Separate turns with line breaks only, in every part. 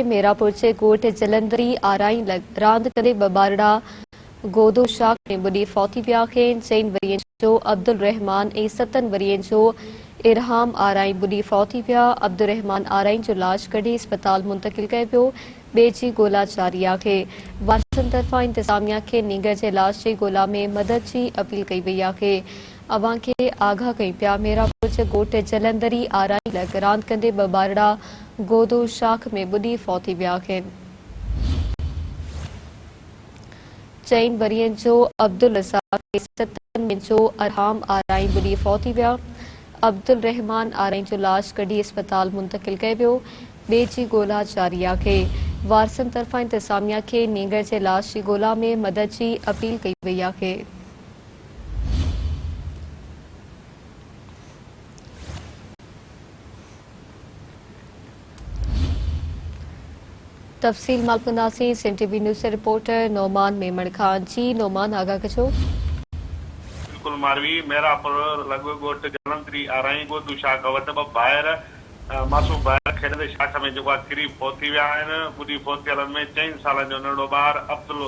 मेरापुर जे ॻोठ जलंधरी आराई रांदि कंदे बबारड़ा गोदो शाख में बुॾी फौती पिया आहिनि। 4 वरियनि जो अब्दुल रहमान ऐं 7 वरियनि जो इरहाम आराई बुॾी फौती पिया। अब्दुल रहमान आराई जो लाश कढी अस्पताल मुंतकिल कयो पियो। ॿिए जी ॻोल्हा जारी आहे। वारसनि तरफ़ां इंतिज़ामिया खे नीगर जे लाश जी ॻोल्हा में मदद जी अपील कई वई आहे। अवां खे आगाह कई पिया। मेरापुर जे ॻोठ जलंधरी आराई रांदि कंदे बबारड़ा गोदो शाख में बुॾी फौती विया आहिनि। 4 वरियनि जो अब्दुल रज़ाक ऐं 7 वरियनि जो इरहाम आराई बुॾी फौती विया। अब्दुल रहमान आराई जो लाश कढी अस्पताल मुंतकिल कयो वियो। ॿिए जी ॻोल्हा जारी आहे। वारसनि तरफ़ां इंतिज़ामिया खे नीगर जे लाश जी ॻोल्हा में मदद जी अपील कई वई आहे। तफ़सील मालूम कंदासीं। SMTV न्यूज़ से रिपोर्टर नोमान मेमण खान। जी नोमान, आगाह कजो।
बिल्कुल मारवी मेरापुर लॻभॻि ॻोठ जलंधरी आराई गोदू शाख वटि ॿ ॿाहिरि मासूम ॿाहिरि खेॾंदे शाख में जेको आहे किरी पहुती विया आहिनि। ॿुॾी पहुतियलनि में 4 सालनि जो नंढो ॿारु अब्दुल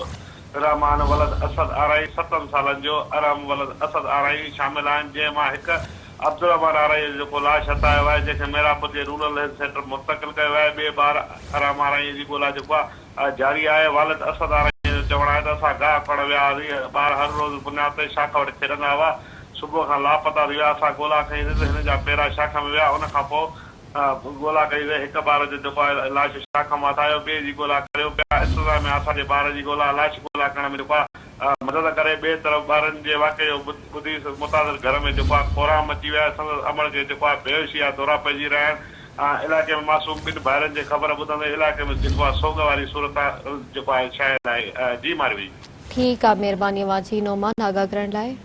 रहमान वलद असद आराई, 7 सालनि जो अरम वलद असद आराई शामिल आहिनि, जंहिं मां हिकु अब्दुल रहमान आराई जो जेको लाश हथायो आहे, जंहिंखे मेरापुर जे रूरल हेल्थ सेंटर मुंतकिल कयो आहे। ॿिए ॿार अरम आराई जी ॻोल्हा जेको आहे जारी आहे। वालिद असद आराई जो चवणु आहे त असां गाह खणण विया हुआसीं। ॿार हर रोज़ बुनियाद ते शाख वटि खेॾंदा हुआ। सुबुह खां लापता थी विया। असां ॻोल्हा कईसीं त हिन जा पेरा शाख में विया। उन खां पोइ ॻोल्हा कई वई। हिकु ॿार जो जेको आहे लाश शाख मां हथायो। ॿिए जी ॻोल्हा करियो पिया। इंतिज़ाम में असांजे ॿार जी ॻोल्हा लाश ॻोल्हा करण में जेको आहे मदद करे। ॿिए तरफ़ ॿारनि जे वाक़े जो ॿुधी मुतासिर घर में जेको आहे कोराम मची विया। संदसि अमड़ खे जेको आहे बेहोशी आहे, दौरा पइजी रहिया आहिनि। इलाइक़े में मासूम 2 भाइरनि जी ख़बर ॿुधंदे इलाइक़े में जेको आहे सोग वारी सूरत जेको आहे शायदि आहे। जी मारवी।
ठीकु आहे, महिरबानी अवां जी नोमान आगाह करण लाइ।